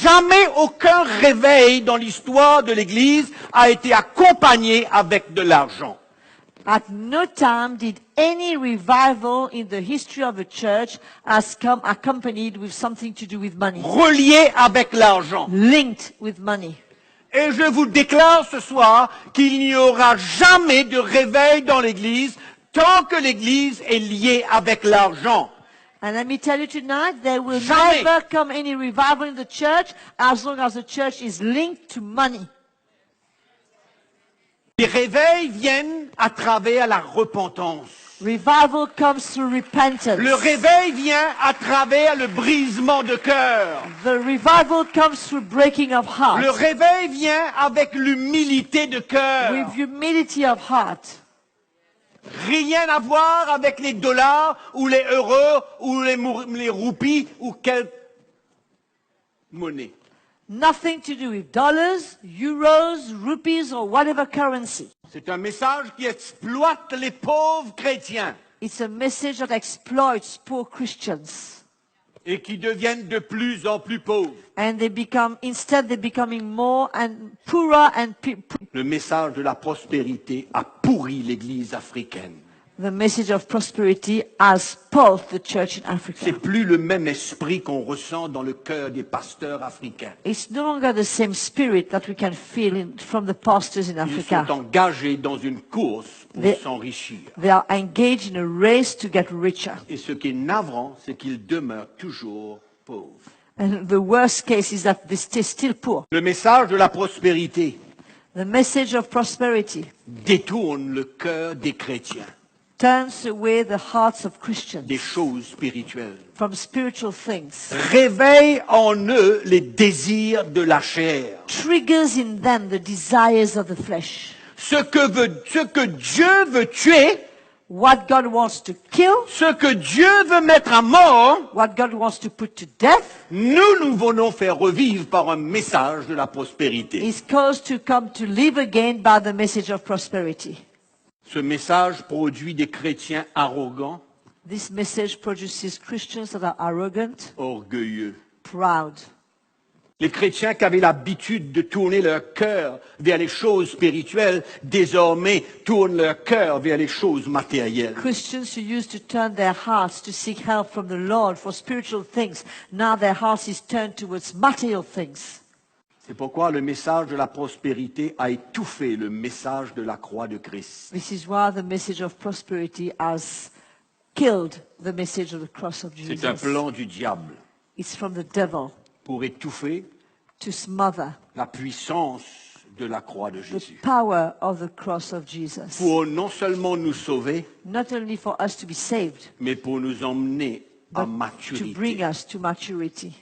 Jamais aucun réveil dans l'histoire de l'Église a été accompagné avec de l'argent. At no time did any revival in the history of the church has come accompanied with something to do with money, Relié avec l'argent. linked with money. Et je vous déclare ce soir qu'il n'y aura jamais de réveil dans l'Église tant que l'Église est liée avec l'argent. And let me tell you tonight, there will Jamais. never come any revival in the church as long as the church is linked to money. Les réveils viennent à travers la repentance. Revival comes through repentance. Le réveil vient à travers le brisement de cœur. The revival comes through breaking of heart. Le réveil vient avec l'humilité de cœur. With humility of heart. Rien à voir avec les dollars ou les euros ou les roupies ou quelle monnaie. Nothing to do with dollars, euros, rupees, or whatever currency. C'est un message qui exploite les pauvres chrétiens It's a message that exploits poor Christians. et qui deviennent de plus en plus pauvres. And they're becoming more and poorer and Le message de la prospérité a pourri l'Église africaine. the message of prosperity has spoiled the church in Africa. C'est plus le même esprit qu'on ressent dans le cœur des pasteurs africains. It's no longer the same spirit that we can feel from the pastors in Ils Africa. sont engagés dans une course pour They- s'enrichir. They are engaged in a race to get richer. Et ce qui est navrant, c'est qu'ils demeurent toujours pauvres. And the worst case is that they stay still poor. Le message de la prospérité The message of prosperity détourne le cœur des chrétiens turns away the hearts of Christians des choses spirituelles. from spiritual things, Réveille en eux les désirs de la chair. triggers in them the desires of the flesh. Ce que Dieu veut tuer, What God wants to kill, ce que Dieu veut mettre à mort, what God wants to put to death, nous voulons faire revivre par un message de la prospérité. is caused to come to live again by the message of prosperity. Ce message produit des chrétiens arrogants, This message produces Christians that are arrogant, orgueilleux. proud. Les chrétiens qui avaient l'habitude de tourner leur cœur vers les choses spirituelles, désormais tournent leur cœur vers les choses matérielles. Christians who used to turn their hearts to seek help from the Lord for spiritual things, now their hearts is turned towards material things. C'est pourquoi le message de la prospérité a étouffé le message de la croix de Christ. This is why the message of prosperity has killed the message of the cross of C'est un Jesus. plan du diable It's from the devil pour étouffer to smother la puissance de la croix de the Jésus. power of the cross of Jesus. Pour non seulement nous sauver, Not only for us to be saved, mais pour nous emmener à but to bring maturité. us to maturity.